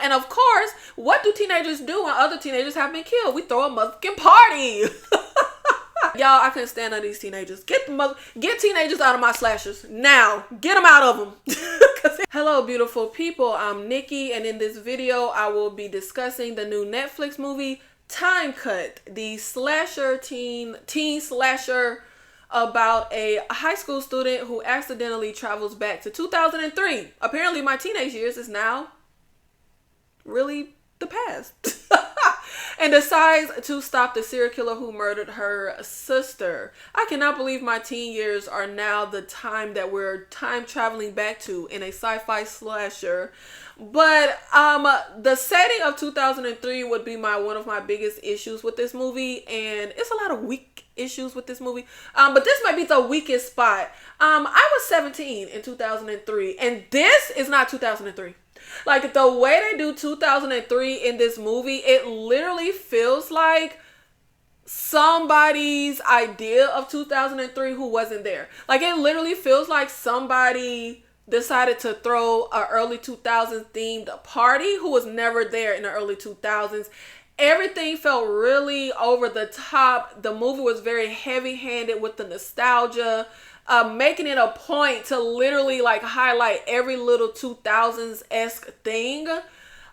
And of course, what do teenagers do when other teenagers have been killed? We throw a motherfucking party. Y'all, I couldn't stand none of these teenagers. Get teenagers out of my slashers now. Get them out of them. Hello, beautiful people. I'm Nikki, and in this video, I will be discussing the new Netflix movie Time Cut, the slasher teen slasher about a high school student who accidentally travels back to 2003. Apparently, my teenage years is now really the past. And decides to stop the serial killer who murdered her sister. I cannot believe my teen years are now the time that we're time traveling back to in a sci-fi slasher. But the setting of 2003 would be one of my biggest issues with this movie, and it's a lot of weak issues with this movie. But this might be the weakest spot. I was 17 in 2003, and this is not 2003. Like, the way they do 2003 in this movie, it literally feels like somebody's idea of 2003 who wasn't there. Like, it literally feels like somebody decided to throw a early 2000s themed party who was never there in the early 2000s. Everything felt really over the top. The movie was very heavy-handed with the nostalgia. Making it a point to literally like highlight every little 2000s-esque thing.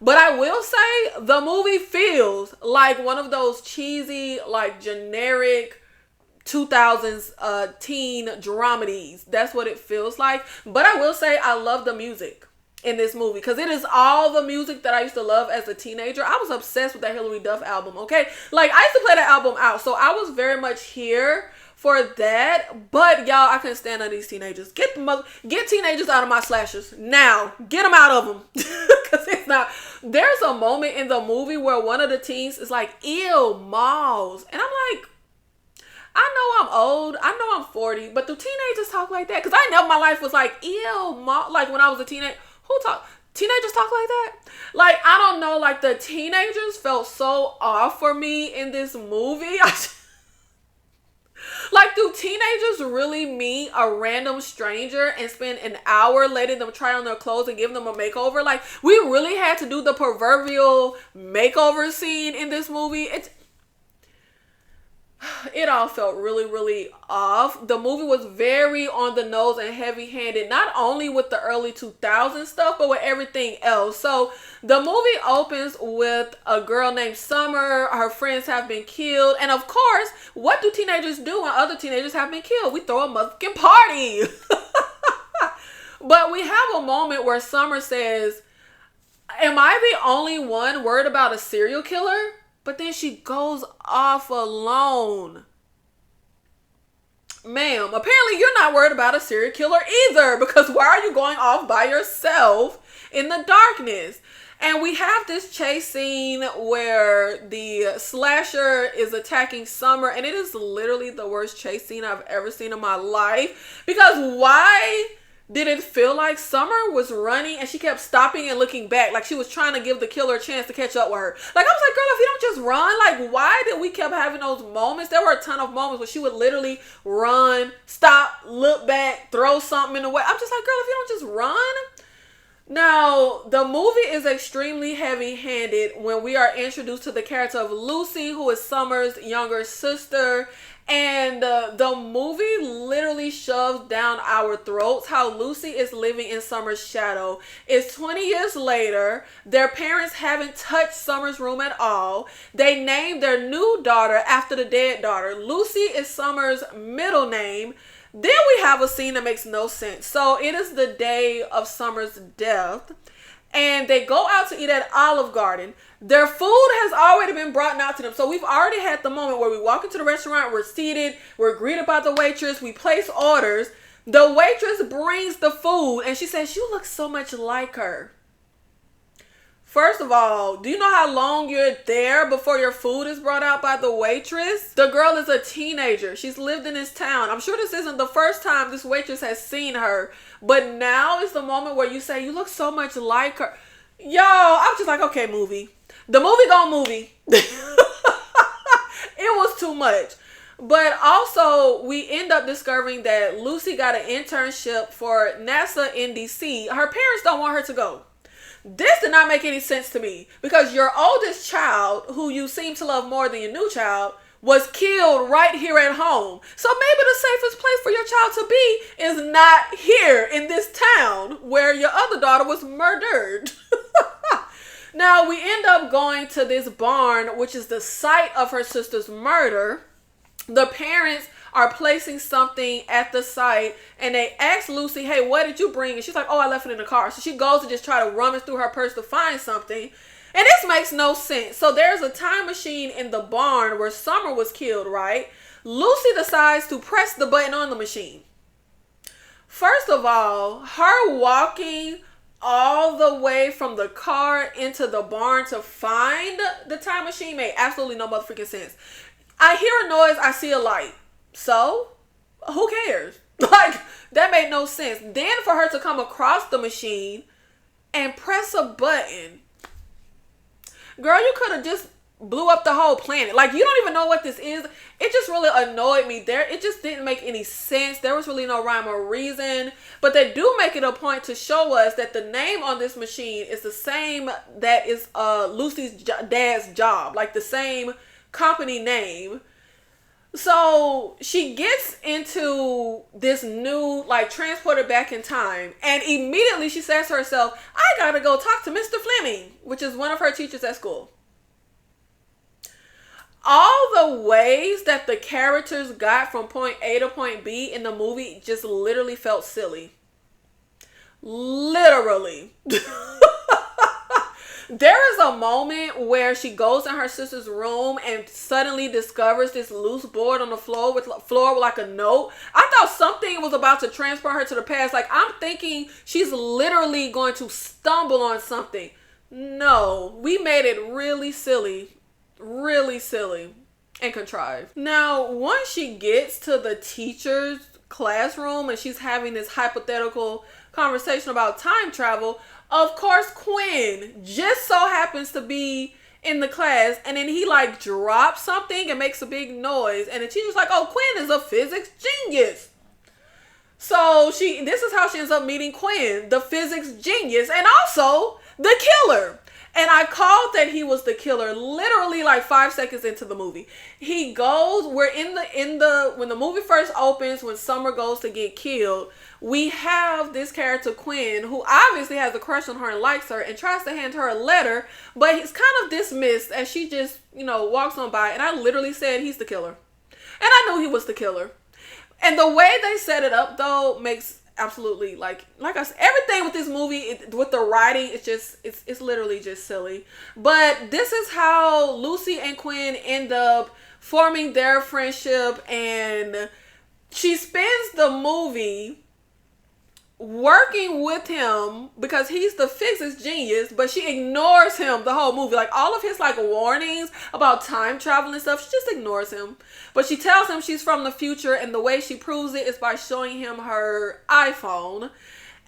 But I will say the movie feels like one of those cheesy, like generic 2000s teen dramedies. That's what it feels like. But I will say I love the music in this movie because it is all the music that I used to love as a teenager. I was obsessed with that Hilary Duff album, okay? Like, I used to play that album out, so I was very much here for that. But y'all, I couldn't stand none of these teenagers. Get teenagers out of my slashers now. Get them out of them. Because it's not. There's a moment in the movie where one of the teens is like, ew, malls. And I'm like, I know I'm old. I know I'm 40. But do teenagers talk like that? Because I know my life was like, ew, mall. Like, when I was a teenager. Teenagers talk like that? Like, I don't know. Like, the teenagers felt so off for me in this movie. Like, do teenagers really meet a random stranger and spend an hour letting them try on their clothes and give them a makeover? Like, we really had to do the proverbial makeover scene in this movie. It all felt really, really off. The movie was very on the nose and heavy-handed, not only with the early 2000s stuff, but with everything else. So the movie opens with a girl named Summer. Her friends have been killed. And of course, what do teenagers do when other teenagers have been killed? We throw a motherfucking party. But we have a moment where Summer says, am I the only one worried about a serial killer? But then she goes off alone. Ma'am, apparently you're not worried about a serial killer either, because why are you going off by yourself in the darkness? And we have this chase scene where the slasher is attacking Summer, and it is literally the worst chase scene I've ever seen in my life. Because why did it feel like Summer was running and she kept stopping and looking back, like she was trying to give the killer a chance to catch up with her? Like, I was like, girl, if you don't just run, like, why did we kept having those moments? There were a ton of moments where she would literally run, stop, look back, throw something in the way. I'm just like, girl, if you don't just run. Now, the movie is extremely heavy-handed when we are introduced to the character of Lucy, who is Summer's younger sister. And the movie literally shoves down our throats how Lucy is living in Summer's shadow. It's 20 years later. Their parents haven't touched Summer's room at all. They named their new daughter after the dead daughter. Lucy is Summer's middle name. Then we have a scene that makes no sense. So it is the day of Summer's death, and they go out to eat at Olive Garden. Their food has already been brought out to them. So we've already had the moment where we walk into the restaurant, we're seated, we're greeted by the waitress, we place orders. The waitress brings the food and she says, you look so much like her. First of all, do you know how long you're there before your food is brought out by the waitress? The girl is a teenager. She's lived in this town. I'm sure this isn't the first time this waitress has seen her. But now is the moment where you say, you look so much like her. Yo, I was just like, okay, movie. The movie gone movie. It was too much. But also, we end up discovering that Lucy got an internship for NASA in DC. Her parents don't want her to go. This did not make any sense to me because your oldest child, who you seem to love more than your new child, was killed right here at home. So maybe the safest place for your child to be is not here in this town where your other daughter was murdered. Now, we end up going to this barn, which is the site of her sister's murder. The parents are placing something at the site and they ask Lucy, hey, what did you bring? And she's like, oh, I left it in the car. So she goes to just try to rummage through her purse to find something. And this makes no sense. So there's a time machine in the barn where Summer was killed, right? Lucy decides to press the button on the machine. First of all, her walking all the way from the car into the barn to find the time machine made absolutely no motherfucking sense. I hear a noise, I see a light. So, who cares? Like, that made no sense. Then for her to come across the machine and press a button. Girl, you could have just blew up the whole planet. Like, you don't even know what this is. It just really annoyed me there. It just didn't make any sense. There was really no rhyme or reason. But they do make it a point to show us that the name on this machine is the same that is Lucy's dad's job. Like, the same company name. So she gets into this new, like, transported back in time. And immediately she says to herself, I gotta go talk to Mr. Fleming, which is one of her teachers at school. All the ways that the characters got from point A to point B in the movie just literally felt silly. Literally. There is a moment where she goes in her sister's room and suddenly discovers this loose board on the floor with like a note. I thought something was about to transport her to the past. Like, I'm thinking she's literally going to stumble on something. No, we made it really silly and contrived. Now, once she gets to the teacher's classroom and she's having this hypothetical conversation about time travel, of course, Quinn just so happens to be in the class, and then he like drops something and makes a big noise, and the teacher's like, oh, Quinn is a physics genius. So this is how she ends up meeting Quinn, the physics genius, and also the killer. And I called that he was the killer literally like 5 seconds into the movie. He goes, we're in the when the movie first opens, when Summer goes to get killed, we have this character Quinn, who obviously has a crush on her and likes her, and tries to hand her a letter, but he's kind of dismissed as she just, walks on by. And I literally said, he's the killer. And I knew he was the killer. And the way they set it up, though, makes absolutely, like I said, everything with this movie, with the writing, it's literally just silly. But this is how Lucy and Quinn end up forming their friendship, and she spends the movie working with him because he's the physics genius, but she ignores him the whole movie. Like, all of his like warnings about time travel and stuff, she just ignores him. But she tells him she's from the future, and the way she proves it is by showing him her iPhone.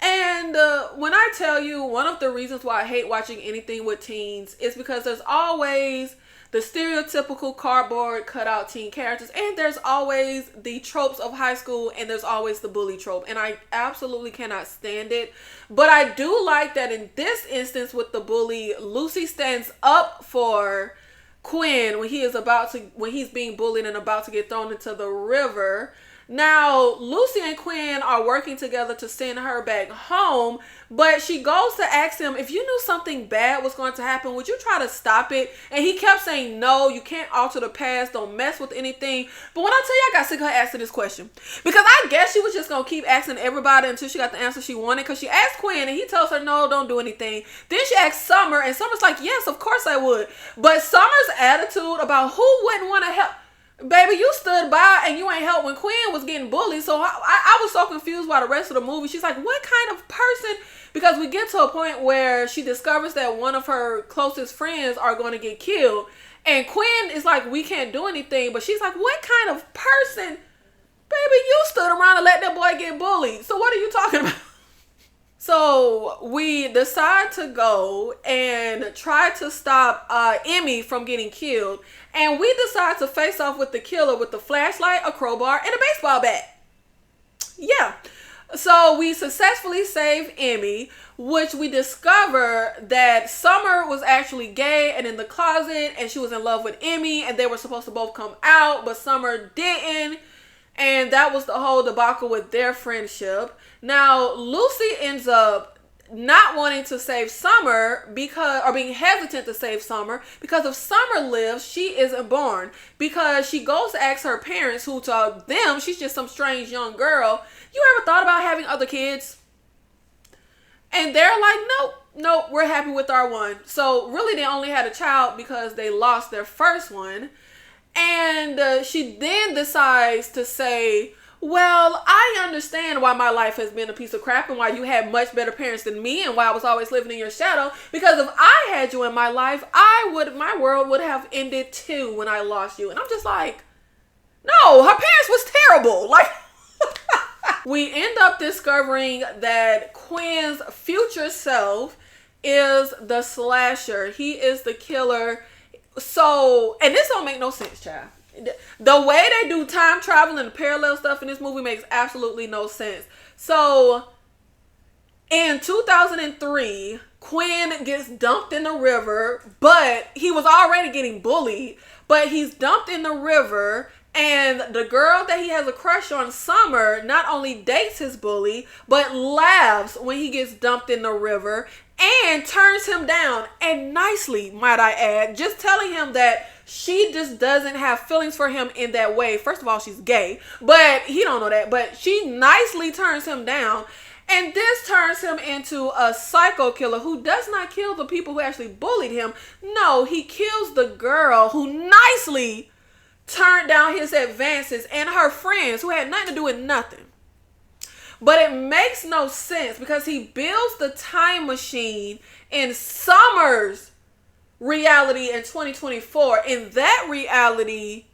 And when I tell you, one of the reasons why I hate watching anything with teens is because there's always the stereotypical cardboard cutout teen characters, and there's always the tropes of high school, and there's always the bully trope, and I absolutely cannot stand it. But I do like that in this instance with the bully, Lucy stands up for Quinn when he's being bullied and about to get thrown into the river. Now, Lucy and Quinn are working together to send her back home, but she goes to ask him, if you knew something bad was going to happen, would you try to stop it? And he kept saying, no, you can't alter the past, don't mess with anything. But when I tell you, I got sick of her asking this question, because I guess she was just going to keep asking everybody until she got the answer she wanted, because she asked Quinn, and he tells her, no, don't do anything. Then she asked Summer, and Summer's like, yes, of course I would. But Summer's attitude about who wouldn't want to help, baby, you stood by and you ain't helped when Quinn was getting bullied. So I was so confused by the rest of the movie. She's like, what kind of person? Because we get to a point where she discovers that one of her closest friends are going to get killed. And Quinn is like, we can't do anything. But she's like, what kind of person? Baby, you stood around and let that boy get bullied. So what are you talking about? So we decide to go and try to stop Emmy from getting killed. And we decide to face off with the killer with the flashlight, a crowbar, and a baseball bat. Yeah. So we successfully save Emmy, which we discover that Summer was actually gay and in the closet, and she was in love with Emmy, and they were supposed to both come out, but Summer didn't. And that was the whole debacle with their friendship. Now, Lucy ends up not wanting to save Summer or being hesitant to save Summer, because if Summer lives, she isn't born. Because she goes to ask her parents, who to them, she's just some strange young girl. You ever thought about having other kids? And they're like, nope, we're happy with our one. So really they only had a child because they lost their first one. And she then decides to say, well, I understand why my life has been a piece of crap and why you had much better parents than me and why I was always living in your shadow. Because if I had you in my life, my world would have ended too when I lost you. And I'm just like, no, her parents was terrible. Like, we end up discovering that Quinn's future self is the slasher. He is the killer. So, and this don't make no sense, child. The way they do time travel and parallel stuff in this movie makes absolutely no sense. So, in 2003, Quinn gets dumped in the river, but he was already getting bullied, but he's dumped in the river, and the girl that he has a crush on, Summer, not only dates his bully, but laughs when he gets dumped in the river and turns him down, and nicely, might I add, just telling him that she just doesn't have feelings for him in that way. First of all, she's gay, but he don't know that, but she nicely turns him down. And this turns him into a psycho killer who does not kill the people who actually bullied him. No, he kills the girl who nicely turned down his advances and her friends who had nothing to do with nothing. But it makes no sense because he builds the time machine in Summer's reality in 2024. In that reality,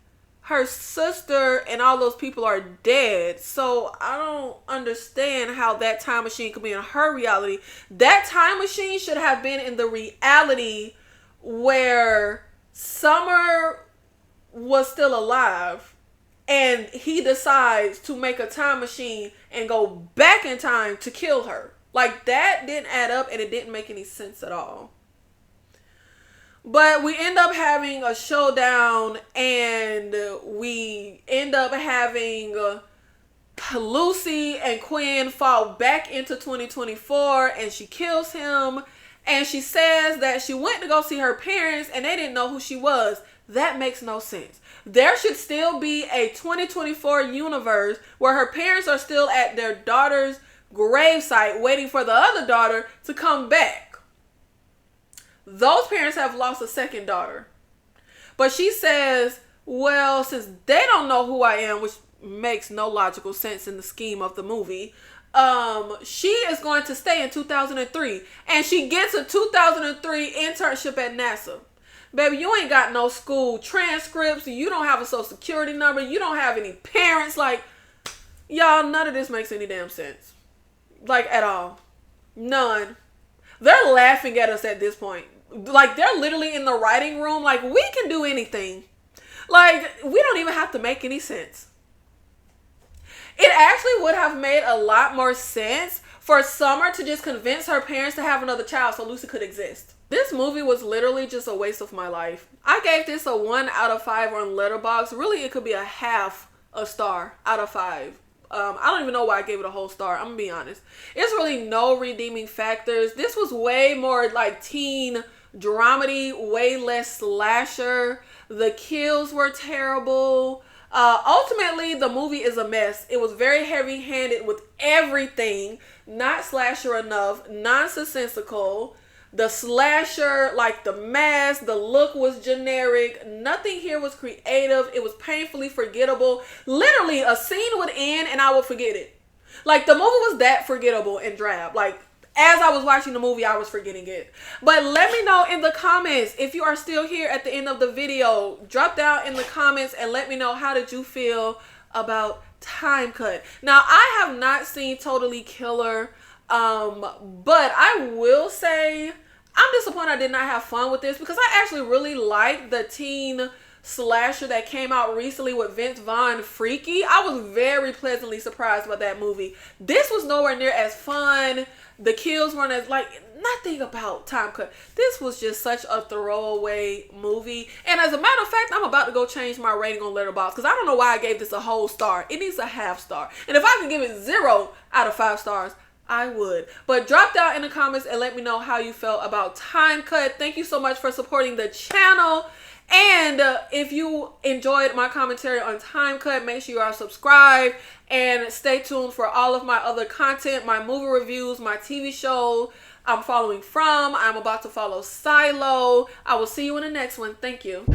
her sister and all those people are dead. So I don't understand how that time machine could be in her reality. That time machine should have been in the reality where Summer was still alive, and he decides to make a time machine and go back in time to kill her. Like, that didn't add up, and it didn't make any sense at all. But we end up having a showdown, and we end up having Lucy and Quinn fall back into 2024, and she kills him. And she says that she went to go see her parents, and they didn't know who she was. That makes no sense. There should still be a 2024 universe where her parents are still at their daughter's gravesite waiting for the other daughter to come back. Those parents have lost a second daughter. But she says, well, since they don't know who I am, which makes no logical sense in the scheme of the movie, she is going to stay in 2003. And she gets a 2003 internship at NASA. Baby, you ain't got no school transcripts. You don't have a social security number. You don't have any parents. Like, y'all, none of this makes any damn sense. Like, at all. None. They're laughing at us at this point. Like, they're literally in the writing room. Like, we can do anything. Like, we don't even have to make any sense. It actually would have made a lot more sense for Summer to just convince her parents to have another child so Lucy could exist. This movie was literally just a waste of my life. I gave this a 1 out of 5 on Letterboxd. Really, it could be a half a star out of 5. I don't even know why I gave it a whole star. I'm gonna be honest. It's really no redeeming factors. This was way more like teen dramedy, way less slasher. The kills were terrible. Ultimately, the movie is a mess. It was very heavy-handed with everything. Not slasher enough. Nonsensical. The slasher, like the mask, the look was generic. Nothing here was creative. It was painfully forgettable. Literally, a scene would end and I would forget it. Like, the movie was that forgettable and drab. Like, as I was watching the movie, I was forgetting it. But let me know in the comments if you are still here at the end of the video. Drop down in the comments and let me know, how did you feel about Time Cut? Now, I have not seen Totally Killer, but I will say I'm disappointed I did not have fun with this because I actually really liked the teen slasher that came out recently with Vince Vaughn, Freaky. I was very pleasantly surprised by that movie. This was nowhere near as fun. The kills weren't as, like, nothing about Time Cut. This was just such a throwaway movie. And as a matter of fact, I'm about to go change my rating on Letterboxd because I don't know why I gave this a whole star. It needs a half star. And if I could give it 0 out of 5 stars, I would. But drop down in the comments and let me know how you felt about Time Cut. Thank you so much for supporting the channel. And if you enjoyed my commentary on Time Cut, make sure you are subscribed and stay tuned for all of my other content, my movie reviews, my TV show I'm following from. I'm about to follow Silo. I will see you in the next one. Thank you.